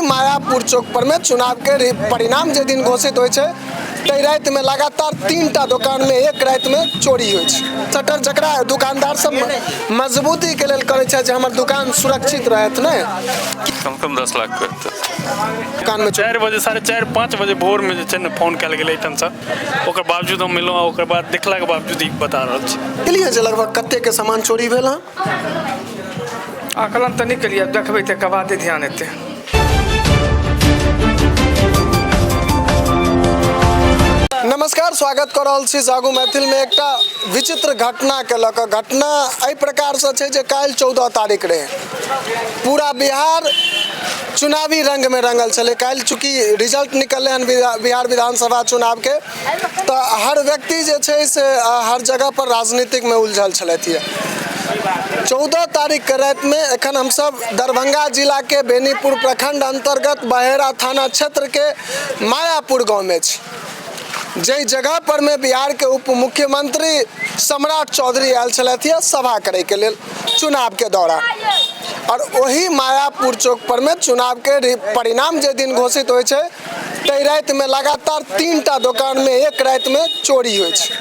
मायापुर चौक पर में चुनाव के परिणाम जे दिन घोषित होय छै तै रात में लगातार 3टा दुकान में एक रात में चोरी होय छै। शटर जकरा दुकानदार सब मजबूती के लेल करे छै जे हमर दुकान सुरक्षित रहत ने, कम कम 10 लाख करते दुकान में 4 बजे 4:30 5 बजे भोर में जे छै ने फोन कैल गेलै एठन से, ओकर बावजूद हम मिललो, ओकर बाद देखला के बावजूद ई बता रहल छै केलिए जे लगभग कते के सामान चोरी भेल हन। आकलन तऽ नहीं केलिए, देखबै तकर बाद ध्यान एतै। नमस्कार, स्वागत कर रहल छी जागू मैथिल में। एकटा विचित्र घटना के लऽ कऽ घटना एहि प्रकार से छै जे काल्हि 14 तारीख रहे, पूरा बिहार चुनावी रंग में रंगल चले। काल्हि चूँकि रिजल्ट निकलले हन बिहार विधानसभा चुनाव के, तो हर व्यक्ति जे छै से हर जगह पर राजनीतिक में उलझल छलथि। 14 तारीख के रात में एखन हम सब दरभंगा जिला के बेनीपुर प्रखंड अंतर्गत बहेड़ा थाना क्षेत्र के मायापुर गाँव में छी, जे जगह पर में बिहार के उप मुख्यमंत्री सम्राट चौधरी आयल छलथि सभा करे के लेल चुनाव के दौरान। और वही मायापुर चौक पर में चुनाव के परिणाम जे दिन घोषित होय छै तै रात में लगातार 3टा दुकान में एक रात में चोरी होय छै।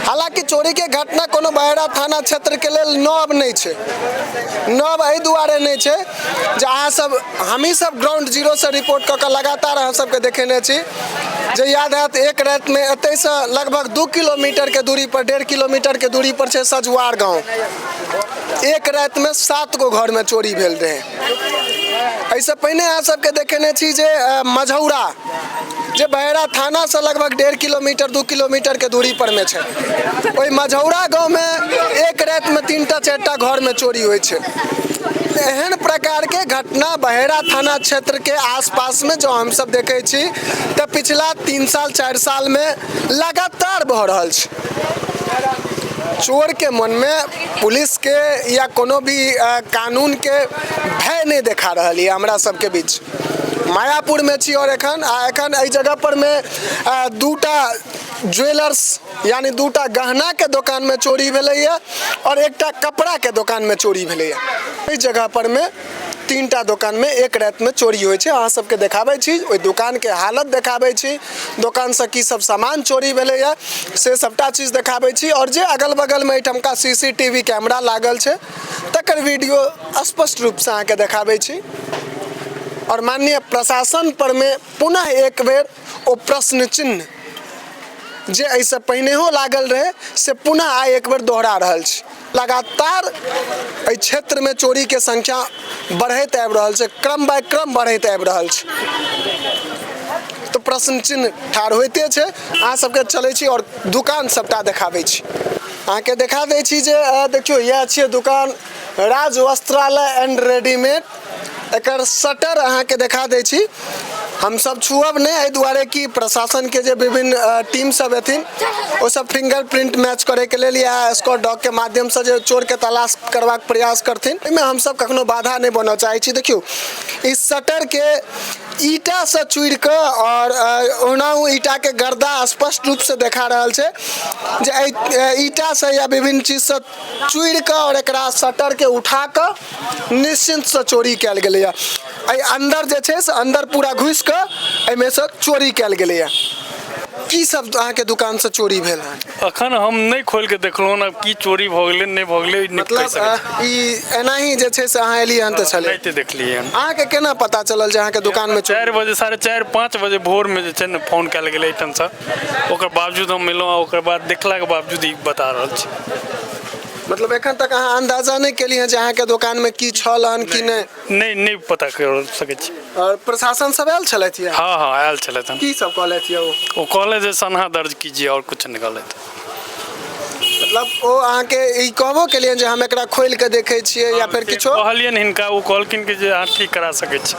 हालांकि चोरी के घटना कोनो बहेड़ा थाना क्षेत्र के लेल नव नहीं छै। नव एहि दुआरे नहीं छै जे अहाँ सब हमही सब ग्राउंड जीरो से रिपोर्ट कऽ के लगातार अहाँ सबके देखेने छी जे याद हैत एक रात में एतय से लगभग 2 किलोमीटर के दूरी पर 1.5 किलोमीटर के दूरी पर छै सजवार गाँव। एक रात में 7 गो घर में चोरी भेल रहे। ऐसे पहिने अहाँ सबके देखेने छी जे मझौरा जे बहेड़ा थाना से लगभग 1.5 किलोमीटर 2 किलोमीटर के दूरी पर में छै, ओहि मझौरा गाँव में एक रात में 3टा 4टा घर में चोरी होय छै। एहन प्रकार के घटना बहेड़ा थाना क्षेत्र के आसपास में जो हम सब देखे छी तो पिछला 3 साल 4 साल में लगातार भ रहल छै। चोर के मन में पुलिस के या कोनो भी कानून के भय नहीं देखा रही है हमरा सबके बीच। मायापुर में छी और एखन एहि जगह पर में 2टा ज्वेलर्स यानी 2टा गहना के दुकान में चोरी भेलैया और एकटा कपड़ा के दुकान में चोरी भेलैया। एहि जगह पर में 3टा दुकान में एक रात में चोरी होय छै। अहाँ सबके देखाबै छी, ओहि दुकान के हालत देखाबै छी, दुकान से की सब सामान चोरी भेलैया से सबटा चीज देखाबै छी। और जे अगल बगल में एहिठमका CCTV कैमरा लागल छै तकर वीडियो स्पष्ट रूप से अहाँ के देखाबै छी। और माननीय प्रशासन पर में पुनः एक बेर ओ प्रश्न चिन्ह जे ऐसे पहने हो लागल रहे से पुनः आइ एक बार दोहरा रहल छी। लगातार एहि क्षेत्र में चोरी के संख्या बढ़ैत आबि रहल छै, क्रम बाय क्रम बढ़ैत आबि रहल छै, तो प्रश्न चिन्ह ठाढ़ होइते छै। अहाँ सबके चलै छी और दुकान सबटा देखाबै छी। अहाँ के देखा दै छी जे देखियो यह छियै दुकान राज वस्त्रालय एंड रेडीमेड। एकर शटर अहाँ के देखा दै छी। हम सब छुअब नहीं एहि दुआरे कि प्रशासन के जे विभिन्न टीम सब एथिन ओ सब फिंगरप्रिंट मैच करे के लेल या स्क्वाड डॉग के माध्यम से जे चोर के तलाश करबाक प्रयास करथिन, एहिमे हम सब कखनो बाधा नहीं बनऽ चाहै छी। देखियो इस शटर के ईटा से चुड़ के और ओनाहु ईटा के गर्दा स्पष्ट रूप से देखा रहल छै जे ईटा से या विभिन्न चीज से चुड़ के और एकरा शटर के उठा के निश्चिंत से चोरी कैल गेलैया। अंदर जे छै से अंदर पूरा घुस के एहिमे से चोरी कैल गेलैया। की सब अहाँ के दुकान से चोरी भेल हन? अखन हम नहीं खोल के देखलो ना की चोरी भ गेलै नहीं भ गेलै, मतलब ई एनाही जे छै से अहाँ एलिए हन त छले नहीं देखलिए हन। अहाँ के केना पता चलल जे अहाँ के दुकान में 4 बजे 4:30 5 बजे भोर में जे छै ने फोन कैल गेलै एठन से, ओकर बावजूद हम मिललो, ओकर बाद देखला के बावजूद ई बता रहल छै। मतलब एखन तक अहाँ अंदाजा नहीं केलिए जे अहाँ के दुकान में की छल हन की नहीं पता कर सकै छी। और प्रशासन सब आयल छलथि? हाँ आयल छलथि। की सब कहलथि? वो कॉलेज सनहा दर्ज कीजिए और कुछ नहीं कहलथि। मतलब ओ अहाँ के ई कहबो केलिए जे हम एकरा खोल के देखे छियै या फिर किछो कहलियन हिनका, वो कहलकिन कि जे अहाँ ठीक करा सकै छी,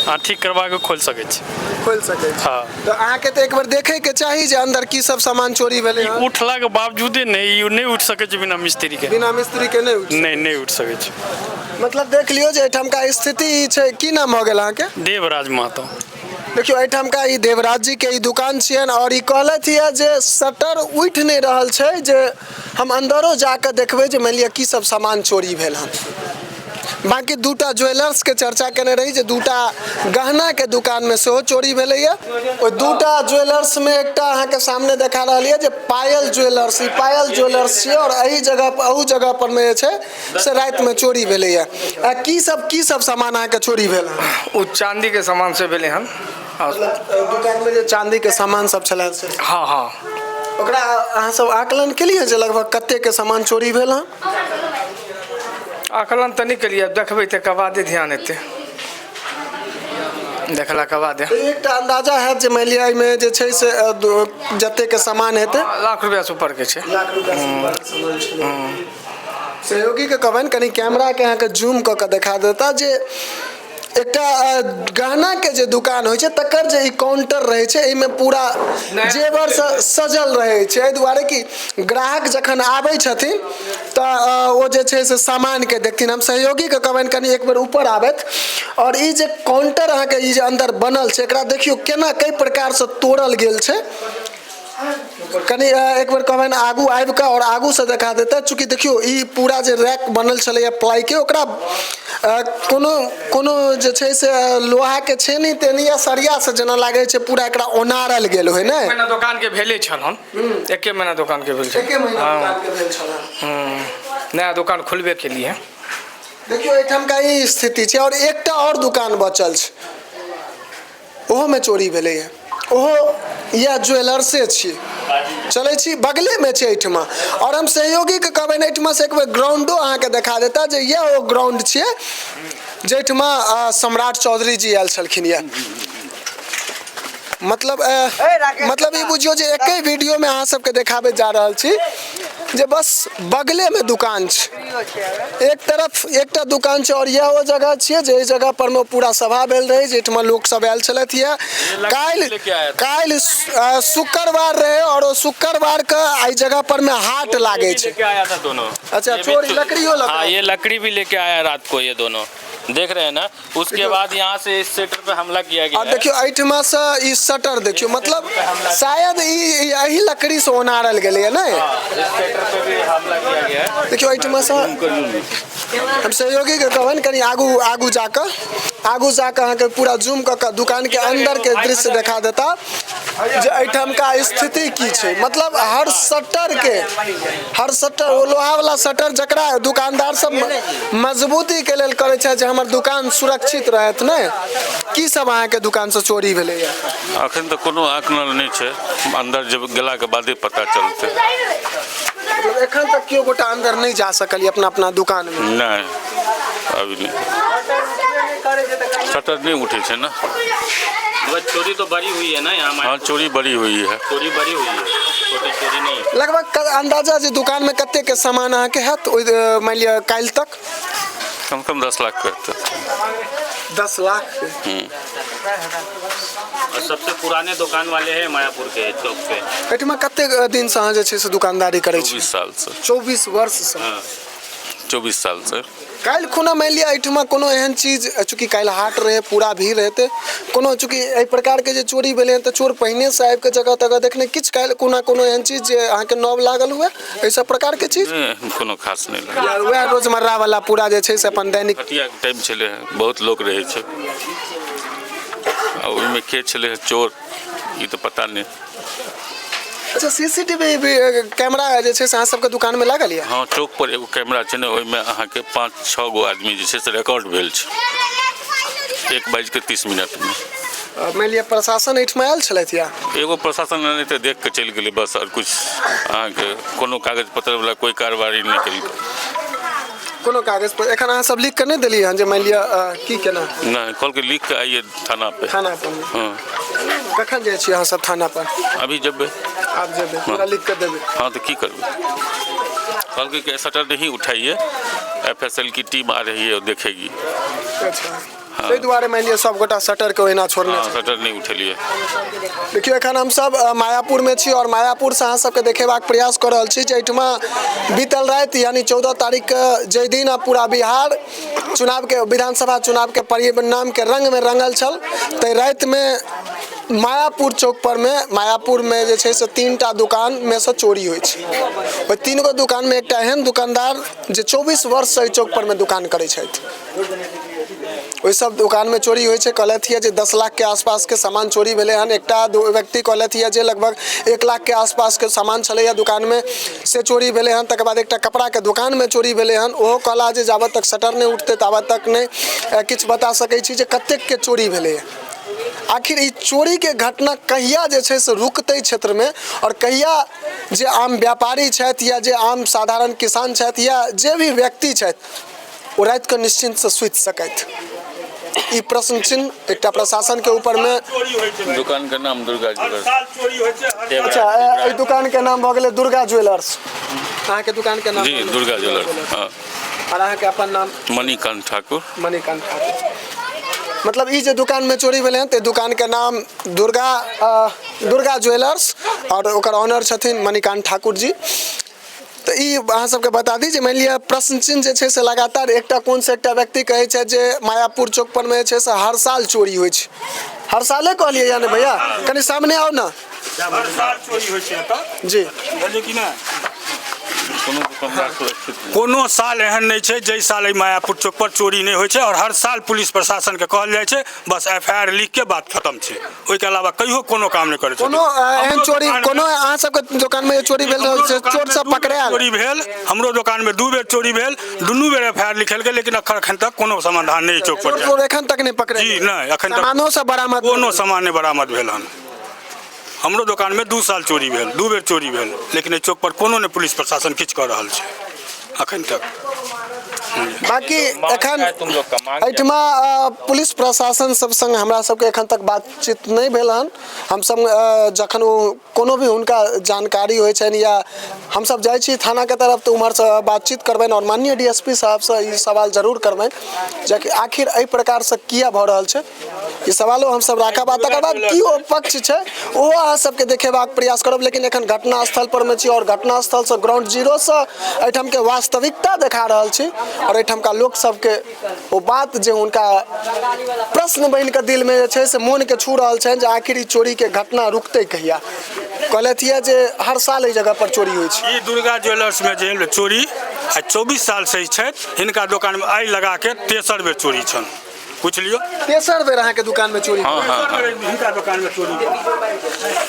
अहाँ ठीक करवा के खोल सकै छी। खोल सकै छी? हाँ। तो अहाँ के तो एक बार देखे के चाहिए जे अंदर की सब सामान चोरी भेलै हन। उठला के बावजूदे नहीं उठ सकै छै बिना मिस्त्री के। बिना मिस्त्री के नहीं उठ सकै छै। मतलब देख लियो जे एठमका स्थिति छै। की नाम हो गेल अहाँ के? देवराज महतो। देखियो एठमका ई देवराज जी के ई दुकान छियन और ई कहलथि जे शटर उठ नहीं रहल छै जे हम अंदरो जाके देखबै जे मान लिअ की सब सामान चोरी भेल हन। बाकी दूटा ज्वेलर्स के चर्चा केने रही जे दूटा गहना के दुकान में सेहो चोरी भेलैया। ओइ दूटा ज्वेलर्स में एकटा अहाँ के सामने देखा रहल है जे पायल ज्वेलर्स, ई पायल ज्वेलर्स छियै और एही जगह पर अहू जगह पर में जे छै से रात में चोरी भेलैया। की सब सामान अहाँ के चोरी भेल हन? वो चांदी के सामान से भेले हन। दुकान में जे चांदी के सामान सब छलै से हाँ हाँ ओकरा अहाँ सब आकलन केलिए जे लगभग कते के सामान चोरी भेल हन? आकलन तो नहीं करिए, देखबे तकर बादे ध्यान एते, देखला के बाद एकटा अंदाजा है जे मानि लिअ एहिमे जे छै से जते के सामान हेतै लाख रुपया से ऊपर के छै। लाख रुपया से ऊपर के सामान छै। सहयोगी के कहबनि कनी कैमरा के अहाँके जूम कऽ के देखा देता जे एकटा गहना के जे दुकान होइ छै तकर जे ई काउंटर रहै छै एहिमे पूरा जेवर से सजल रहै छै, एहि दुआरे कि ग्राहक जखन आबै छथिन तऽ ओ जे छै से सामान के देखथिन। हम सहयोगी के कहबनि कनी एक बेर ऊपर आबैत और ई जे काउंटर अहाँके ई जे अंदर बनल छै एकरा देखियो केना कई प्रकार से तोड़ल गेल छै। कनी एक बेर कहबनि आगू आबि कऽ और आगू से देखा देता, चूँकि देखियो ई पूरा जे रैक बनल छलैया प्लाई के ओकरा कोनो जे छै से लोहा के छेनी तेनी या सरिया से जेना लागे छै पूरा एकरा ओनारल गेल होइ ने। महीना दुकान के भेले छल हन, एके महीना दुकान के भेल छल, एके महीना दुकान के भेल छल, नया दुकान खुलबे के लिए। देखियो एठाम का ई स्थिति छै और एकटा और दुकान बचल छै ओहो में चोरी भेलै है, ओहो या ज्वेलर्से छियै, चलै छी बगले में छै एहिठमा। और हम सहयोगी के कहबनि एहिठमा से एक बेर ग्राउंडो अहाँके देखा देता जे यह ओ ग्राउंड छियै जहिठमा सम्राट चौधरी जी आयल छलखिन यऽ। मतलब ई बुझियो जे एके वीडियो में अहाँ सबके देखाबे जा रहल छी जे बस बगले में दुकान छै, एक तरफ एकटा दुकान छै और यह वो जगह छियै जे जगह पर में पूरा सभा भेल रहे जेठमा लोग सब आयल छलथि है। काल्हि शुक्रवार रहे और वो शुक्रवार के आई जगह पर में हाट लागे छै। आया था दोनों। अच्छा चोरी लकड़ियों लगा? हाँ ये लकड़ी भी लेके आया रात को, ये दोनों देख रहे हैं ना। उसके बाद यहाँ से इस सेटर पे हमला किया गया। और देखियो एहिठमा से ई शटर देखियो, मतलब शायद ई यही लकड़ी से ओनारल गेलै है ना। इस सेटर पे भी हमला किया गया है। देखियो एहिठमा से हम सहयोगी के कहबनि कनी आगू जाकर अहाँके पूरा जूम कऽ के दुकान के अंदर के दृश्य देखा देता जे एहिठाम का स्थिति की छै। मतलब हर शटर ओ लोहा वाला शटर जकरा दुकानदार सब मजबूती के लेल करे छै जे हमर दुकान सुरक्षित रहत ने। की सब अहाँके दुकान से चोरी भेलै है? अखन तो कोनो आकलन नहीं छै, अंदर जब गेला के बादे पता चलते। मतलब एखन तक केओ गोटा अंदर नहीं जा सकल अपना दुकान में? नहीं अभी नहीं, शटर नहीं उठे छे ना। बस चोरी तो बड़ी हुई है ना यहाँ। हाँ चोरी बड़ी हुई है। चोरी बड़ी हुई है, छोटी चोरी नहीं है। लगभग अंदाजा जे दुकान में कते के सामान अहाँके हैत मान लिअ काल्हि तक? कम 10 लाख के। 10 लाख? और सबसे पुराने दुकान वाले हैं मायापुर के चौक पे। एहिठमा कते दिन से अहाँ जे छै से दुकानदारी करै छी? 24 साल से। 24 वर्ष से? हाँ 24 साल से। काल्हि खुना मान लिअ एहिठमा कोनो एहन चीज, चूँकि काल्हि हाट रहे पूरा भीड़ रहते, कोनो चूँकि एहि प्रकार के जे चोरी भेलै तऽ चोर पहिने से आबि के जगह तगह देखने किछु काल्हि कोनो एहन चीज जे अहाँके नव लागल हुए एहि सब प्रकार के चीज? कोनो खास नहीं लगा। वएह रोजमर्रा वाला पूरा जे छै से अपन दैनिक हटिया के टाइम छले, बहुत लोग रहे छे, और ओहिमे के छले चोर ई तो पता नहीं। अच्छा सीसीटीवी कैमरा जे छै से अहाँ सबके दुकान में लागल यऽ? हाँ चौक पर एगो कैमरा छै ने, ओहिमे अहाँके 5-6 गो आदमी जे छै से रिकॉर्ड भेल छै 1:30 में। मान लिअ प्रशासन एहिठमा आयल छलथि या? एगो प्रशासन नहीं तो देख के चल गए बस, और कुछ अहाँके कोनो कागज पत्र वाला कोई कार्रवाई नहीं करी। कोनो कागज पर एखन अहाँ सब लिख के नहीं देलियै हन जे मान लिअ की केना? नहीं कल के लिख के आइए थाना पे। थाना पर? हाँ कखन जाइ छी अहाँ सब थाना पर? अभी जब आप जेबै पूरा लिख के देबै? हाँ तो की करबे, कल के शटर नहीं उठाइए, FSL की टीम आ रही है और देखेगी। अच्छा ताहि दुआरे मान लिअ सब गोटा शटर के ओहिना छोड़ने हाँ शटर नहीं उठेलिए। देखियो एखन हम सब मायापुर में छी और मायापुर से अहाँ सबके देखेबाक प्रयास कर रहल छी जे एहिठमा बीतल राति यानी 14 तारीख के जै दिन पूरा बिहार चुनाव के विधानसभा चुनाव के परिणाम के रंग में रंगल छल, ताहि राति में मायापुर चौक पर में मायापुर में जे छै से 3टा दुकान में से चोरी होइ छै। ओहि 3 गो दुकान में एकटा एहन दुकानदार जे 24 वर्ष से चौक पर में दुकान करै छथि, ओहि सब दुकान में चोरी होइ छै। कहलथि है जे 10 लाख के आसपास के सामान चोरी भेलै हन। एकटा व्यक्ति कहलथि है जे लगभग 1 लाख के आसपास के सामान छलैया दुकान में से चोरी भेलै हन। तकर बाद एकटा कपड़ा के दुकान में चोरी भेलै हन। ओहो कहला जे जाबत तक शटर नहीं उठते ताबत तक नहीं किछु बता सकै छी जे कतेक के चोरी भेलै है। आखिर ई चोरी के घटना कहिया जे छै से रुकतै क्षेत्र में, और कहिया जे आम व्यापारी छथि या जे आम साधारण किसान छथि या जे भी व्यक्ति छथि ओ राति के निश्चिंत से सुति सकथि। ई प्रश्न चिन्ह एकटा प्रशासन के ऊपर में। दुकान का नाम दुर्गा ज्वेलर्स। अच्छा, ई दुकान के नाम भ गेलै दुर्गा ज्वेलर्स। अहाँ के दुकान के नाम? जी दुर्गा ज्वेलर्स। हाँ। और अहाँ के अपन नाम? मणिकांत ठाकुर। मणिकांत ठाकुर। मतलब ई जे दुकान में चोरी भेलै हन ते दुकान के नाम दुर्गा ज्वेलर्स और ओकर ऑनर छथिन मणिकांत ठाकुर जी। तो ई अहाँ सबके बता दी जे मान लिअ प्रश्न चिन्ह जे छै से लगातार एकटा कोन से एकटा व्यक्ति कहै छै जे मायापुर चौक पर में छै से हर साल चोरी होइ छै। हर साले कहलिए या ने भैया, कनी सामने आओ ना। हर साल चोरी होइ छै एतऽ जी, बुझलिए कि ना? कोनो दुकानदार सुरक्षित नहीं। कोनो साल एहन नहीं छै जै साल एहि मायापुर चौक पर चोरी नहीं होइ छै, और हर साल पुलिस प्रशासन के कहल जाइ छै बस FIR लिख के बात खत्म छै। ओहि के अलावा कहियो कोनो काम नहीं करे छै। कोनो एहन चोरी कोनो अहाँ सबके दुकान में चोरी भेल रहल छै, चोर सब पकड़ायल? चोरी भेल, हमरो दुकान में 2 बेर चोरी भेल, दुनू बेर FIR लिखल गेल, लेकिन अखन तक कोनो समाधान नहीं चौक पर। चोर एखन तक नहीं पकड़े? जी नहीं, अखन तक सामानो सब बरामद? कोनो सामान नहीं बरामद भेल हन। हमरो दुकान में 2 साल चोरी भेल, 2 बेर चोरी भेल, लेकिन एहि चौक पर कोनो नहीं पुलिस प्रशासन किछु कऽ रहल छै अखन तक। बाकी एखन तुम लोग का मांग एहिठमा पुलिस प्रशासन सब संग हमरा सबके एखन तक बातचीत नहीं भेल हन। हम सब जखन ओ कोनो भी हुनका जानकारी होइ छनि या हम सब जाइ छी थाना के तरफ तो उम्हर से बातचीत करबनि और माननीय DSP साहब से ई सवाल जरूर करबनि जे कि आखिर एहि प्रकार से किया भऽ रहल छै। ई सवालो हम सब राखब। तकर बाद की ओ पक्ष छै ओहो अहाँ सबके देखेबाक प्रयास करब। लेकिन एखन घटना स्थल पर में छी और घटना स्थल से ग्राउंड जीरो से एहिठाम के वास्तविकता देखा रहल छी और एहिठाम का लोक सबके ओ बात जे हुनका प्रश्न बनि के दिल में जे छै से मोन के छू रहल छनि जे आखिर ई चोरी के घटना रुकतै कहिया। कहलथि है जे हर साल एहि जगह पर चोरी होइ छै। ई दुर्गा ज्वेलर्स में जे चोरी आ 24 साल से छथि, हिनका दुकान में आइ लगा के 63 बेर चोरी छनि। पूछ लियो, 63 बेर अहाँ के दुकान में चोरी? हिनका दुकान में चोरी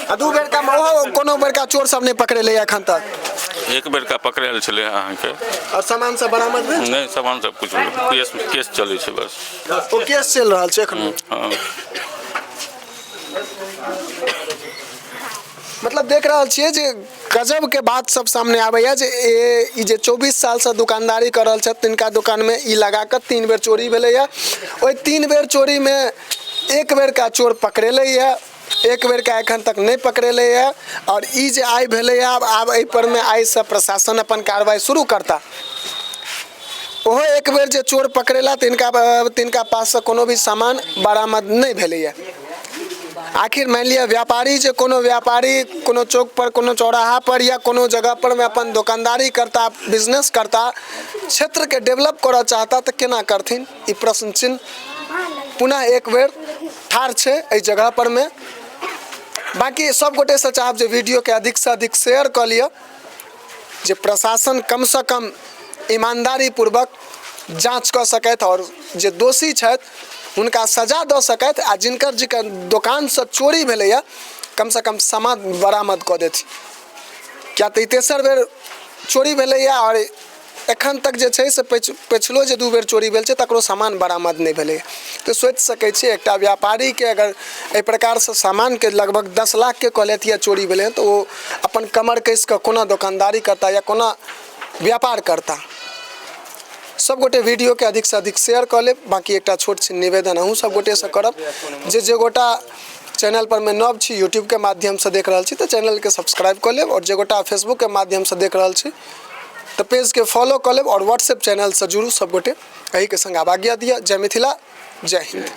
आ 2 बेर का ओहो कोनो बेर का चोर सब नहीं पकड़े अखन तक? एक बेर का पकड़ायल छलै अहाँ के। और सामान सब बरामद भेल? नहीं, सामान सब कुछ केस चलै छै बस। ओ केस चल रहल छै एखन? हाँ। मतलब देख रहल छियै जे गजब के बात सब सामने आबैया जे ई जे 24 साल से दुकानदारी कर रहल छथि तिनका दुकान में ई लगा के 3 बेर चोरी भेलैया। ओहि 3 बेर चोरी में 1 बेर का चोर पकड़ेलैया, 1 बेर का एखन तक नहीं पकड़ेलैया। और ई जे आइ भेलैया आब एहि पर में आइ से प्रशासन अपन कार्रवाई शुरू करता। ओहो 1 बेर जे चोर पकड़ेला तिनका पास से कोनो भी सामान बरामद नहीं भेलैया। आखिर मान लिया व्यापारी जे कोनो व्यापारी कोनो चौक पर कोनो चौराहा पर या कोनो जगह पर में अपन दुकानदारी करता, बिजनेस करता, क्षेत्र के डेवलप करना चाहता तो केना करथिन? ई प्रश्न चिन्ह पुनः एक बेर ठाढ़ छै एहि जगह पर में। बाकी सब गोटे से चाहब जे वीडियो के अधिक से अधिक शेयर कर लिया जे प्रशासन कम से कम ईमानदारी पूर्वक जांच कर सकैत और जे दोषी छथि उनका सजा दऽ सकैत आ जिनकर दुकान से चोरी भेलैया कम से कम सामान बरामद कऽ देथि। क्या तऽ 63 बेर चोरी भेलैया और एखन तक जे छै से पिछलो जे 2 बेर चोरी भेल छै तकरो सामान बरामद नहीं भेलैया। तो सोचि सकै छी एकटा व्यापारी के अगर एहि प्रकार से सामान के लगभग 10 लाख के कहलथि चोरी भेलै तो वो अपन कमर कस के कोना दुकानदारी करता या कोना व्यापार करता। सब गोटे वीडियो के अधिक से अधिक शेयर कर ले। बाकी एक छोट सी निवेदन अहूँ सब गोटे से करब जे गोटा चैनल पर मैं नव छी यूट्यूब के माध्यम से देख रहा छी तो चैनल के सब्सक्राइब कर लेब और जे गोटा फेसबुक के माध्यम से देख रहा छी तो पेज के फॉलो कर लेब और व्हाट्सएप चैनल से जुड़ू। सब गोटे यही के संग आज्ञा दिया। जय मिथिला, जय हिंद।